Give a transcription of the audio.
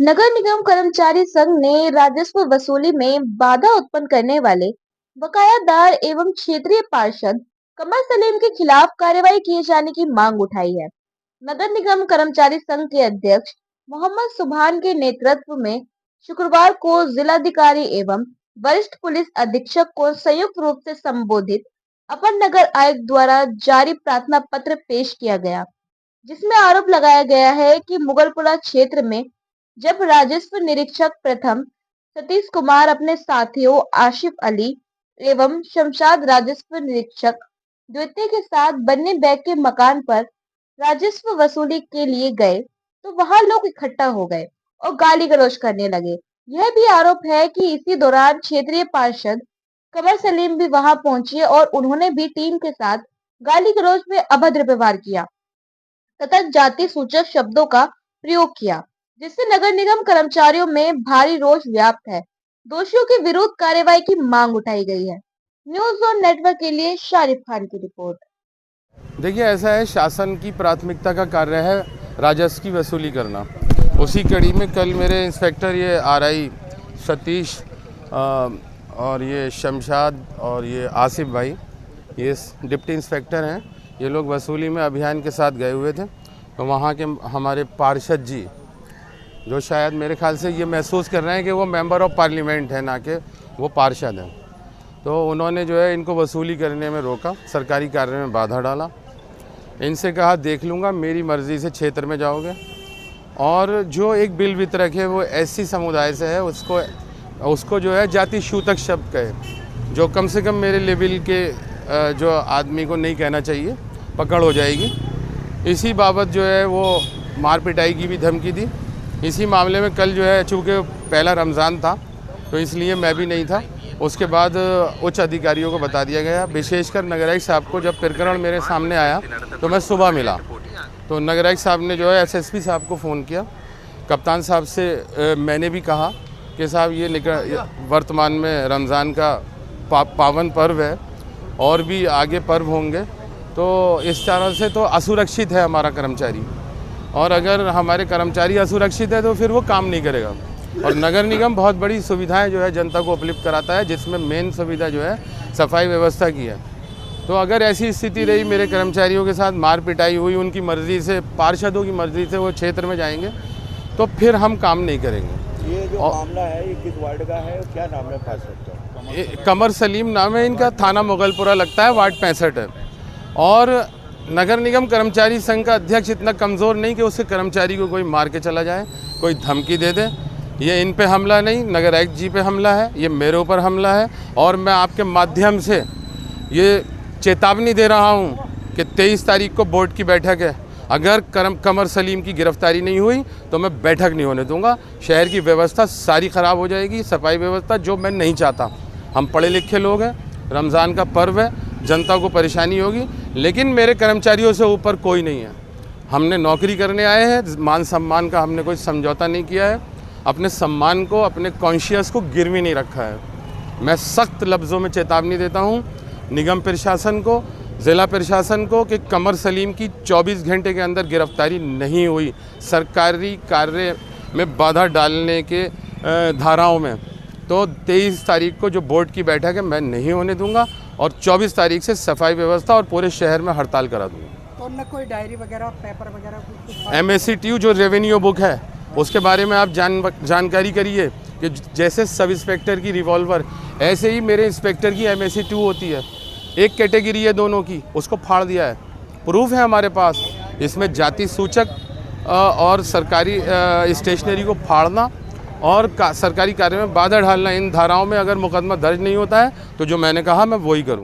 नगर निगम कर्मचारी संघ ने राजस्व वसूली में बाधा उत्पन्न करने वाले बकायादार एवं क्षेत्रीय पार्षद कमर सलीम के खिलाफ कार्रवाई किए जाने की मांग उठाई है। नगर निगम कर्मचारी संघ के अध्यक्ष मोहम्मद सुभान के नेतृत्व में शुक्रवार को जिलाधिकारी एवं वरिष्ठ पुलिस अधीक्षक को संयुक्त रूप से संबोधित अपर नगर आयुक्त द्वारा जारी प्रार्थना पत्र पेश किया गया, जिसमें आरोप लगाया गया है कि मुगलपुरा क्षेत्र में जब राजस्व निरीक्षक प्रथम सतीश कुमार अपने साथियों आशिफ अली एवं शमशाद राजस्व निरीक्षक द्वितीय के साथ बन्नी बैग के मकान पर राजस्व वसूली के लिए गए तो वहां लोग इकट्ठा हो गए और गाली गलौज करने लगे। यह भी आरोप है कि इसी दौरान क्षेत्रीय पार्षद कमर सलीम भी वहां पहुंचे और उन्होंने भी टीम के साथ गाली गलौज में अभद्र व्यवहार किया तथा जाति सूचक शब्दों का प्रयोग किया, जिससे नगर निगम कर्मचारियों में भारी रोष व्याप्त है। दोषियों के विरुद्ध कार्रवाई की मांग उठाई गई है। न्यूज ऑन नेटवर्क के लिए शारिफ खान की रिपोर्ट। देखिए, ऐसा है, शासन की प्राथमिकता का कार्य है राजस्व की वसूली करना। उसी कड़ी में कल मेरे इंस्पेक्टर ये आरआई सतीश और ये शमशाद और ये आसिफ भाई, ये डिप्टी इंस्पेक्टर हैं, ये लोग वसूली में अभियान के साथ गए हुए थे। तो वहाँ के हमारे पार्षद जी, जो शायद मेरे ख्याल से ये महसूस कर रहे हैं कि वो मेंबर ऑफ पार्लियामेंट है, ना कि वो पार्षद हैं, तो उन्होंने जो है इनको वसूली करने में रोका, सरकारी कार्य में बाधा डाला। इनसे कहा देख लूँगा, मेरी मर्ज़ी से क्षेत्र में जाओगे। और जो एक बिल वितरक है वो एससी समुदाय से है, उसको जो है जाति सूचक शब्द कहे, जो कम से कम मेरे लेवल के जो आदमी को नहीं कहना चाहिए, पकड़ हो जाएगी। इसी बाबत जो है वो मार पिटाई की भी धमकी दी। इसी मामले में कल जो है, चूँकि पहला रमज़ान था तो इसलिए मैं भी नहीं था, उसके बाद उच्च अधिकारियों को बता दिया गया। विशेषकर नगर आयुक्त साहब को जब प्रकरण मेरे सामने आया तो मैं सुबह मिला, तो नगर आयुक्त साहब ने जो है एसएसपी साहब को फ़ोन किया। कप्तान साहब से मैंने भी कहा कि साहब ये वर्तमान में रमज़ान का पावन पर्व है और भी आगे पर्व होंगे, तो इस तरह से तो असुरक्षित है हमारा कर्मचारी, और अगर हमारे कर्मचारी असुरक्षित है तो फिर वो काम नहीं करेगा। और नगर निगम बहुत बड़ी सुविधाएं जो है जनता को उपलब्ध कराता है, जिसमें मेन सुविधा जो है सफाई व्यवस्था की है। तो अगर ऐसी स्थिति रही, मेरे कर्मचारियों के साथ मार पिटाई हुई, उनकी मर्ज़ी से, पार्षदों की मर्ज़ी से वो क्षेत्र में जाएंगे, तो फिर हम काम नहीं करेंगे। ये जो मामला है ये किस वार्ड का है, क्या नाम है पार्षद का? कमर सलीम नाम है इनका, थाना मुगलपुरा लगता है, वार्ड 65 है। और नगर निगम कर्मचारी संघ का अध्यक्ष इतना कमज़ोर नहीं कि उसके कर्मचारी को कोई मार के चला जाए, कोई धमकी दे दे। ये इन पे हमला नहीं, नगर आयुक्त जी पे हमला है, ये मेरे ऊपर हमला है। और मैं आपके माध्यम से ये चेतावनी दे रहा हूँ कि 23 तारीख को बोर्ड की बैठक है, अगर कमर सलीम की गिरफ्तारी नहीं हुई तो मैं बैठक नहीं होने दूंगा। शहर की व्यवस्था सारी ख़राब हो जाएगी, सफाई व्यवस्था, जो मैं नहीं चाहता। हम पढ़े लिखे लोग हैं, रमज़ान का पर्व है, जनता को परेशानी होगी, लेकिन मेरे कर्मचारियों से ऊपर कोई नहीं है। हमने नौकरी करने आए हैं, मान सम्मान का हमने कोई समझौता नहीं किया है, अपने सम्मान को, अपने कॉन्शियस को गिरवी नहीं रखा है। मैं सख्त लफ्ज़ों में चेतावनी देता हूँ निगम प्रशासन को, ज़िला प्रशासन को, कि कमर सलीम की 24 घंटे के अंदर गिरफ्तारी नहीं हुई सरकारी कार्य में बाधा डालने के धाराओं में, तो 23 तारीख को जो बोर्ड की बैठक है मैं नहीं होने दूंगा, और 24 तारीख से सफाई व्यवस्था और पूरे शहर में हड़ताल करा दूंगा। तो न कोई डायरी वगैरह, पेपर वगैरह कुछ? MAC-TU जो रेवेन्यू बुक है उसके बारे में आप जानकारी करिए कि जैसे सब इंस्पेक्टर की रिवॉल्वर, ऐसे ही मेरे इंस्पेक्टर की MAC-TU होती है। एक कैटेगरी है दोनों की, उसको फाड़ दिया है, प्रूफ है हमारे पास। इसमें जाति सूचक और सरकारी स्टेशनरी को फाड़ना और सरकारी कार्य में बाधा डालना, इन धाराओं में अगर मुकदमा दर्ज नहीं होता है तो जो मैंने कहा मैं वही करूँ।